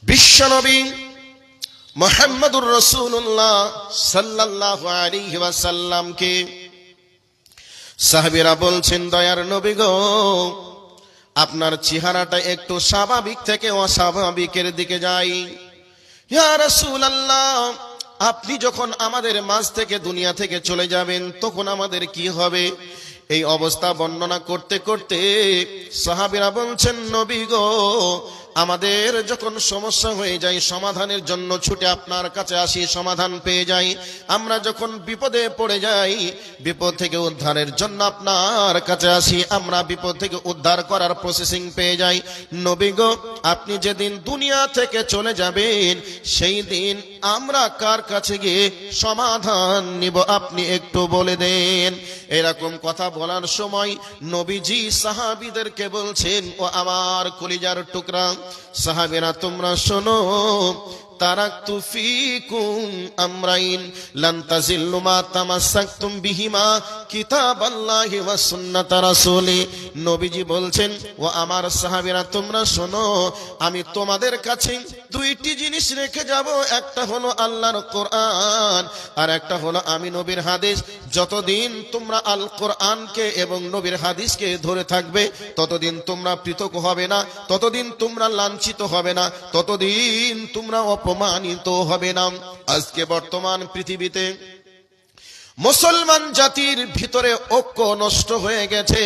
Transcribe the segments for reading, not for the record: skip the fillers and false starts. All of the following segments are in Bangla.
বিশ্বনবী মুহাম্মদুর রাসূলুল্লাহ সাল্লাল্লাহু আলাইহি ওয়াসাল্লামকে সাহাবীরা বলছেন, দয়ার নবী গো, আপনার চেহারাটা একটু স্বাভাবিক থেকে অস্বাভাবিকের দিকে যায়। ইয়া রাসূলুল্লাহ, আপনি যখন আমাদের মাঝ থেকে দুনিয়া থেকে চলে যাবেন তখন আমাদের কি হবে? এই অবস্থা বর্ণনা করতে করতে সাহাবীরা বলছেন, নবী গো, আমাদের যখন সমস্যা হয়ে যায় সমাধানের জন্য ছুটে আপনার কাছে আসি, সমাধান পেয়ে যাই। আমরা যখন বিপদে পড়ে যাই বিপদ থেকে উদ্ধারের জন্য আপনার কাছে আসি, আমরা বিপদ থেকে উদ্ধার করার প্রসেসিং পেয়ে যাই। নবী গো, আপনি যেদিন দুনিয়া থেকে চলে যাবেন সেই দিন আমরা কার কাছে গিয়ে সমাধান নিব আপনি একটু বলে দেন। এরকম কথা বলার সময় নবীজি সাহাবীদেরকে বলছেন, ও আমার কলিজার টুকরা সাহাবীরা, তোমরা শোনো, তারাকতু ফীকুম আমরাইন লান তাজিল্লু মা তামাসসাকতুম বিহিমা কিতাবাল্লাহি ওয়া সুন্নাত রাসূলি। নবীজি বলছেন, ও আমার সাহাবীরা, তোমরা শোনো, আমি তোমাদের কাছে দুইটি জিনিস রেখে যাব, একটা হলো আল্লাহর কোরআন আর একটা হলো আমি নবীর হাদিস। যতদিন তোমরা আল কোরআনকে এবং নবীর হাদিসকে ধরে থাকবে ততদিন তোমরা পৃথক হবে না, ততদিন তোমরা লাঞ্ছিত হবে না, ততদিন তোমরা অপমানিত হবে না। আজকে বর্তমান পৃথিবীতে মুসলমান জাতির ভিতরে ঐক্য নষ্ট হয়ে গেছে।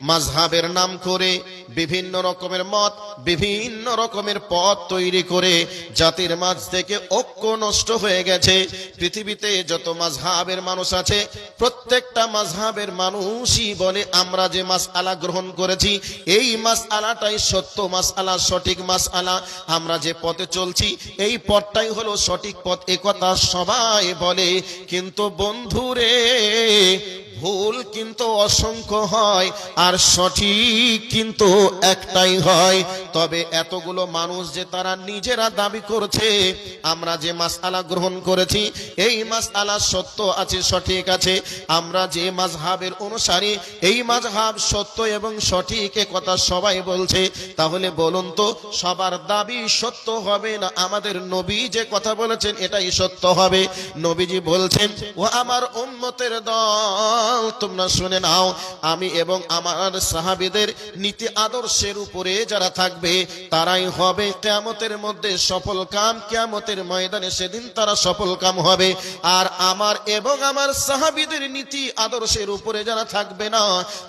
মাযহাবের নাম করে বিভিন্ন রকমের মত, বিভিন্ন রকমের পথ তৈরি করে জাতির মাঝ থেকে ঐক্য নষ্ট হয়ে গেছে। পৃথিবীতে যত মাযহাবের মানুষ আছে প্রত্যেকটা মাযহাবের মানুষই বলে, আমরা যে মাসআলা গ্রহণ করেছি এই মাসআলাটাই সত্য মাসআলা, সঠিক মাসআলা। আমরা যে পথে চলছি এই পথটাই হলো সঠিক পথ, এ কথা সবাই বলে। কিন্তু বন্ধুরে, ভুল কিন্তু অসংখ্য হয় আর সঠিক কিন্তু একটাই হয়। তবে এতগুলো মানুষ যে তারা নিজেরা দাবি করছে আমরা যে মাসআলা গ্রহণ করেছি এই মাসআলা সত্য আছে, সঠিক আছে, আমরা যে মাযহাবের অনুসারী এই মাযহাব সত্য এবং সঠিক, এ কথা সবাই বলছে। তাহলে বলুন তো, সবার দাবি সত্য হবে না আমাদের নবী যে কথা বলেছেন এটাই সত্য হবে? নবীজি বলছেন, ও আমার উম্মতের দল, তোমরা শুনে নাও, আমি এবং আমার সাহাবীদের নীতি আদর্শের উপরে যারা থাকবে তারাই হবে কিয়ামতের মধ্যে সফল কাম। কিয়ামতের ময়দানে সেদিন তারা সফল কাম হবে। আর আমার এবং আমার সাহাবীদের নীতি আদর্শের উপরে যারা থাকবে না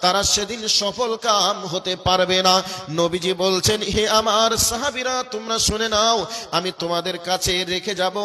তারা সেদিন সফল কাম হতে পারবে না। নবীজি বলছেন, হে আমার সাহাবীরা, তোমরা শুনে নাও, আমি তোমাদের কাছে রেখে যাব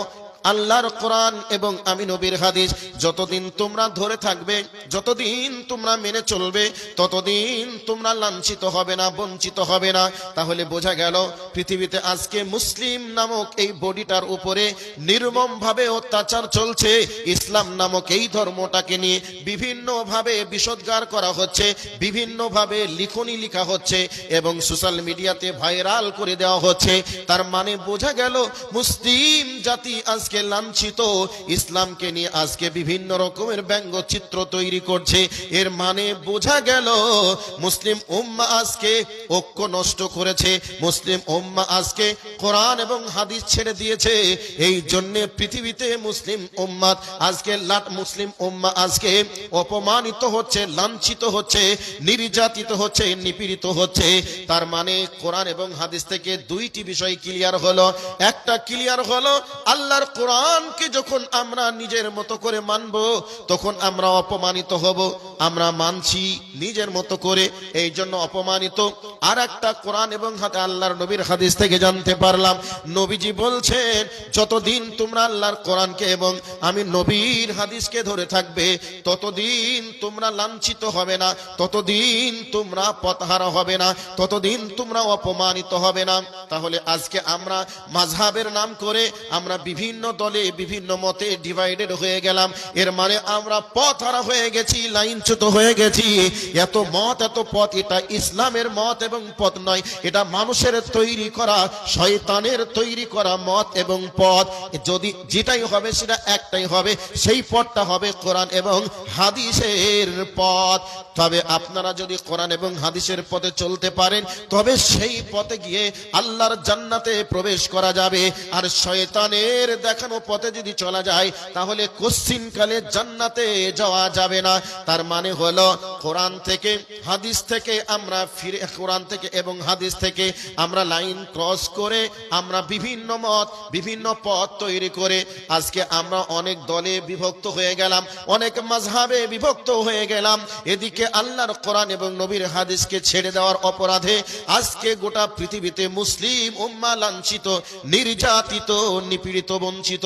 আল্লাহর কোরআন এবং আমি নবীর হাদিস। যতদিন তোমরা ধরে থাকবে, যতদিন তোমরা মেনে চলবে, ততদিন তোমরা লাঞ্ছিত হবে না, বঞ্চিত হবে না। তাহলে বোঝা গেল পৃথিবীতে আজকে মুসলিম নামক এই বডিটার উপরে নির্মমভাবে অত্যাচার চলছে। ইসলাম নামক এই ধর্মটাকে নিয়ে বিভিন্নভাবে বিষোদ্গার করা হচ্ছে, বিভিন্নভাবে লিখনি লেখা হচ্ছে এবং সোশ্যাল মিডিয়াতে ভাইরাল করে দেওয়া হচ্ছে। তার মানে বোঝা গেল মুসলিম জাতি আজ লাঞ্ছিত। ইসলামকে নিয়ে আজকে বিভিন্ন রকমের ব্যঙ্গচিত্র তৈরি করছে। এর মানে বোঝা গেল মুসলিম উম্মাহ আজকে ঐক্য নষ্ট করেছে, মুসলিম উম্মাহ আজকে কোরআন এবং হাদিস ছেড়ে দিয়েছে। এই জন্য পৃথিবীতে মুসলিম উম্মাহ আজকে মুসলিম উম্মাহ আজকে অপমানিত হচ্ছে, লাঞ্ছিত হচ্ছে, নির্যাতিত হচ্ছে, নিপীড়িত হচ্ছে। তার মানে কোরআন এবং হাদিস থেকে দুইটি বিষয় ক্লিয়ার হলো। একটা ক্লিয়ার হলো, আল্লাহর কোরআনকে যখন আমরা নিজের মতো করে মানব তখন আমরা অপমানিত হব। আমরা মানছি নিজের মতো করে, এই জন্য অপমানিত। আর একটা কোরআন এবং আল্লাহর নবীর হাদিস থেকে জানতে পারলাম, নবীজি বলছেন, যতদিন তোমরা আল্লাহর কোরআনকে এবং আমি নবীর হাদিসকে ধরে থাকবে ততদিন তোমরা লাঞ্ছিত হবে না, ততদিন তোমরা পথহারা হবে না, ততদিন তোমরা অপমানিত হবে না। তাহলে আজকে আমরা মাযহাবের নাম করে আমরা বিভিন্ন দলে বিভিন্ন মতে ডিভাইডেড হয়ে গেলাম, এর মানে আমরা পথহারা হয়ে গেছি, লাইনচ্যুত হয়ে গেছি। এত মত এত পথ, এটা ইসলামের মত এবং পথ নয়, এটা মানুষের তৈরি করা, শয়তানের তৈরি করা মত এবং পথ। যদি যেটাই হবে সেটা একটাই হবে, সেই পথটা হবে কোরআন এবং হাদিসের পথ। তবে আপনারা যদি কোরআন এবং হাদিসের পথে চলতে পারেন, তবে সেই পথে গিয়ে আল্লাহর জান্নাতে প্রবেশ করা যাবে। আর শয়তানের দেখানো পথে যদি চলা যায়, তাহলে কোশ্চিনকালে জান্নাতে যাওয়া যাবে না। তার মানে হলো কোরআন থেকে হাদিস থেকে আমরা ফিরে, কোরআন থেকে এবং হাদিস থেকে আমরা লাইন ক্রস করে আমরা বিভিন্ন মত বিভিন্ন পথ তৈরি করে আজকে আমরা অনেক দলে বিভক্ত হয়ে গেলাম, অনেক মাযহাবে বিভক্ত হয়ে গেলাম। এদিকে আল্লাহর কোরআন এবং নবীর হাদিসকে ছেড়ে দেওয়ার অপরাধে আজকে গোটা পৃথিবীতে মুসলিম উম্মাহ লাঞ্ছিত, নির্যাতিত, নিপীড়িত, বঞ্চিত।